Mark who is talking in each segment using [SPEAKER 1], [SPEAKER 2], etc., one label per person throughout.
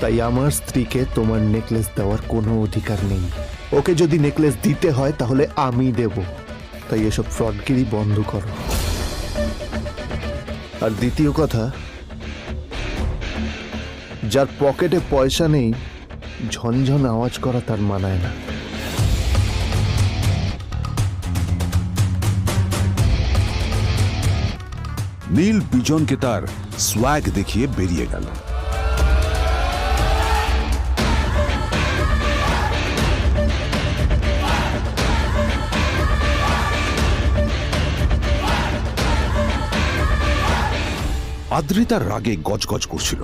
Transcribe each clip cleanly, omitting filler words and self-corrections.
[SPEAKER 1] তাই আমার স্ত্রীকে তোমার নেকলেস দেওয়ার কোনো অধিকার নেই। ওকে যদি নেকলেস দিতে হয় তাহলে আমি দেব। তাই এসব ফ্রডগিরি বন্ধ করো। আর দ্বিতীয় কথা, যার পকেটে পয়সা নেই ঝনঝন আওয়াজ করা তার মানায় না।
[SPEAKER 2] নীল বিজনকে তার সোয়াগ দেখিয়ে বেরিয়ে গেল। আদ্রিতার রাগে গজগজ করছিল।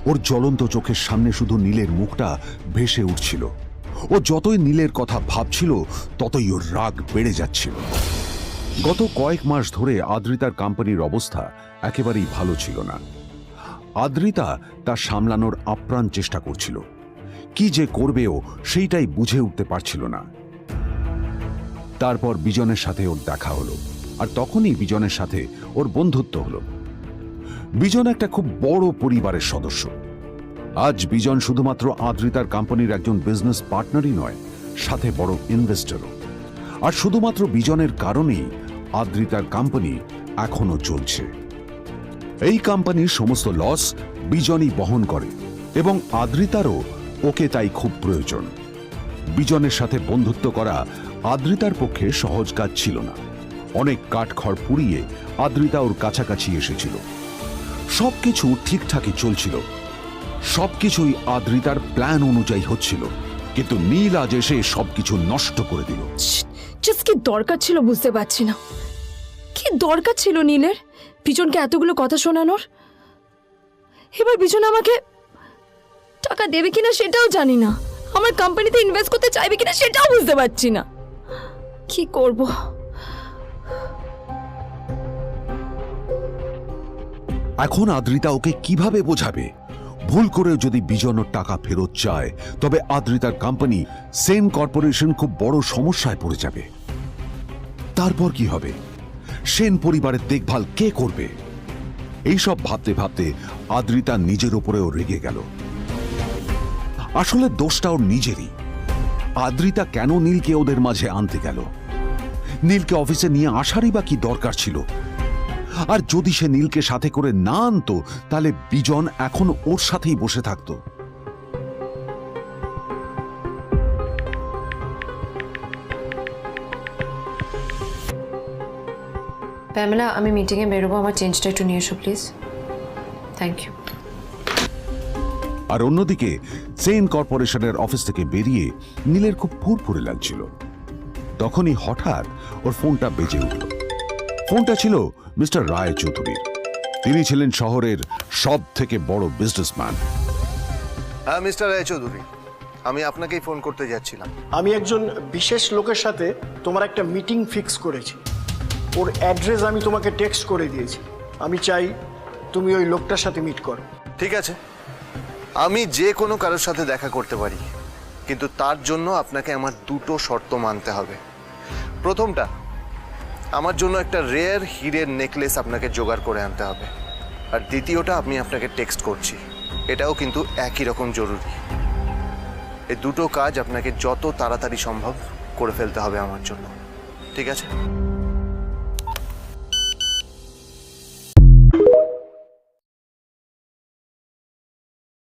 [SPEAKER 2] ওর জ্বলন্ত চোখের সামনে শুধু নীলের মুখটা ভেসে উঠছিল। ও যতই নীলের কথা ভাবছিল ততই ওর রাগ বেড়ে যাচ্ছিল। গত কয়েক মাস ধরে আদ্রিতার কোম্পানির অবস্থা একেবারেই ভালো ছিল না। আদ্রিতা তা সামলানোর আপ্রাণ চেষ্টা করছিল। কি যে করবেও সেইটাই বুঝে উঠতে পারছিল না। তারপর বিজনের সাথে ওর দেখা হলো, আর তখনই বিজনের সাথে ওর বন্ধুত্ব হলো। বিজন একটা খুব বড় পরিবারের সদস্য। আজ বিজন শুধুমাত্র আদ্রিতার কোম্পানির একজন বিজনেস পার্টনারই নয়, সাথে বড় ইনভেস্টরও। আর শুধুমাত্র বিজনের কারণেই আদ্রিতার কোম্পানি এখনো চলছে। এই কোম্পানির সমস্ত লস বিজনই বহন করে এবং আদ্রিতারও ওকে তাই খুব প্রয়োজন। বিজনের সাথে বন্ধুত্ব করা আদ্রিতার পক্ষে সহজ কাজ ছিল না। অনেক কাঠখড় পুড়িয়ে আদ্রিতা ওর কাছাকাছি এসেছিল। সবকিছু ঠিকঠাকই চলছিল, সবকিছুই আদ্রিতার প্ল্যান অনুযায়ী হচ্ছিল, কিন্তু নীল আজ এসে সবকিছু নষ্ট করে দিল।
[SPEAKER 3] জাস্ট কি দরকার ছিল বুঝতে পারছি না। কি দরকার ছিল নীলের বিজনকে এতগুলো কথা শোনানোর? এবার বিজন আমাকে টাকা দেবে কিনা সেটাও জানি না, আমার কোম্পানিতে ইনভেস্ট করতে চাইবে কিনা সেটাও বুঝতে পারছি না। কি করব?
[SPEAKER 2] এখন আদ্রিতা ওকে কিভাবে বোঝাবে? ভুল করে যদি বিজন ওর টাকা ফেরত চায় তবে আদ্রিতার কোম্পানি সেন কর্পোরেশন খুব বড় সমস্যায় পড়ে যাবে। তারপর কি হবে? সেন পরিবারের দেখভাল কে করবে? এইসব ভাবতে ভাবতে আদ্রিতা নিজের উপরেও রেগে গেল। আসলে দোষটা ওর নিজেরই। আদ্রিতা কেন নীলকে ওদের মাঝে আনতে গেল? নীলকে অফিসে নিয়ে আসারই বা কি দরকার ছিল? আর যদি সে নীলকে সাথে করে না আনতো তাহলে বিজন এখন ওর সাথেই বসে থাকতো।
[SPEAKER 4] প্যামেলা, আমি মিটিংয়ে বেরোবো, আমার চেঞ্জটা একটু নিয়ে এসো প্লিজ। Thank you.
[SPEAKER 2] আর অন্যদিকে সেন কর্পোরেশনের অফিস থেকে বেরিয়ে নীলের খুব ফুরফুরে লাগছিল। তখনই হঠাৎ ওর ফোনটা বেজে উঠল। ফোনটা ছিল মিস্টার রায় চৌধুরীর। তিনি ছিলেন শহরের সব থেকে বড় বিজনেসম্যান।
[SPEAKER 1] হ্যাঁ মিস্টার রায়চৌধুরী, আমি আপনাকেই ফোন করতে যাচ্ছিলাম।
[SPEAKER 5] আমি একজন বিশেষ লোকের সাথে তোমার একটা মিটিং ফিক্স করেছি। ওর অ্যাড্রেস আমি তোমাকে টেক্সট করে দিয়েছি। আমি চাই তুমি ওই লোকটার সাথে মিট করো।
[SPEAKER 1] ঠিক আছে, আমি যে কোনো কারোর সাথে দেখা করতে পারি, কিন্তু তার জন্য আপনাকে আমার দুটো শর্ত মানতে হবে। প্রথমটা, আমার জন্য একটা রেয়ার হীরের নেকলেস আপনাকে জোগাড় করে আনতে হবে। আর দ্বিতীয়টা, আমি আপনাকে টেক্সট করছি, এটাও কিন্তু একই রকম জরুরি। এই দুটো কাজ আপনাকে যত তাড়াতাড়ি সম্ভব করে ফেলতে হবে আমার জন্য, ঠিক আছে?